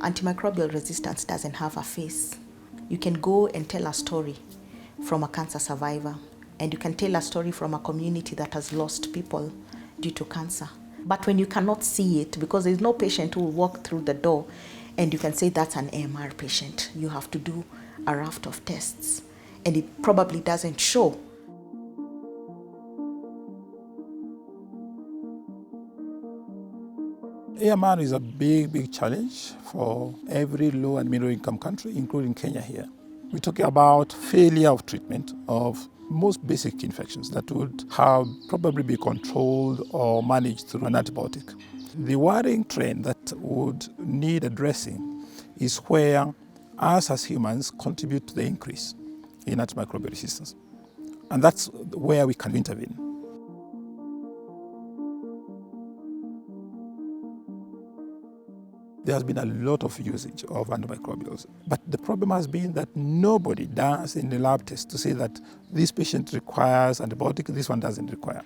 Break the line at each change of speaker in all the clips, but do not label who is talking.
Antimicrobial resistance doesn't have a face. You can go and tell a story from a cancer survivor, and you can tell a story from a community that has lost people due to cancer. But when you cannot see it, because there's no patient who will walk through the door and you can say that's an AMR patient, you have to do a raft of tests, and it probably doesn't show.
AMR is a big challenge for every low and middle income country, including Kenya here. We're talking about failure of treatment of most basic infections that would have probably be controlled or managed through an antibiotic. The worrying trend that would need addressing is where us as humans contribute to the increase in antimicrobial resistance. And that's where we can intervene. There has been a lot of usage of antimicrobials, but the problem has been that nobody does in the lab test to say that this patient requires antibiotic, this one doesn't require.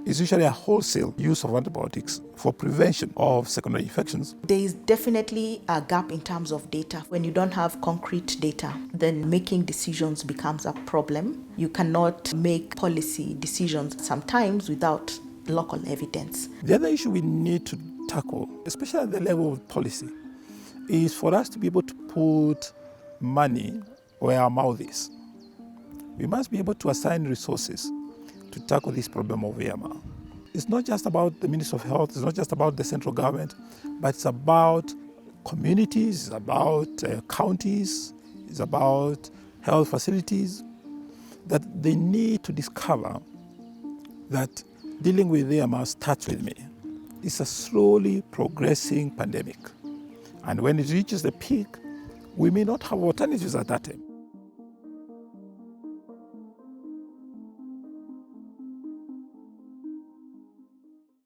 It's usually a wholesale use of antibiotics for prevention of secondary infections.
There is definitely a gap in terms of data. When you don't have concrete data, then making decisions becomes a problem. You cannot make policy decisions sometimes without local evidence.
The other issue we need to tackle, especially at the level of policy, is for us to be able to put money where our mouth is. We must be able to assign resources to tackle this problem of AMR. It's not just about the Ministry of Health, it's not just about the central government, but it's about communities, it's about counties, it's about health facilities, that they need to discover that dealing with AMR starts with me. It's a slowly progressing pandemic. And when it reaches the peak, we may not have alternatives at that time.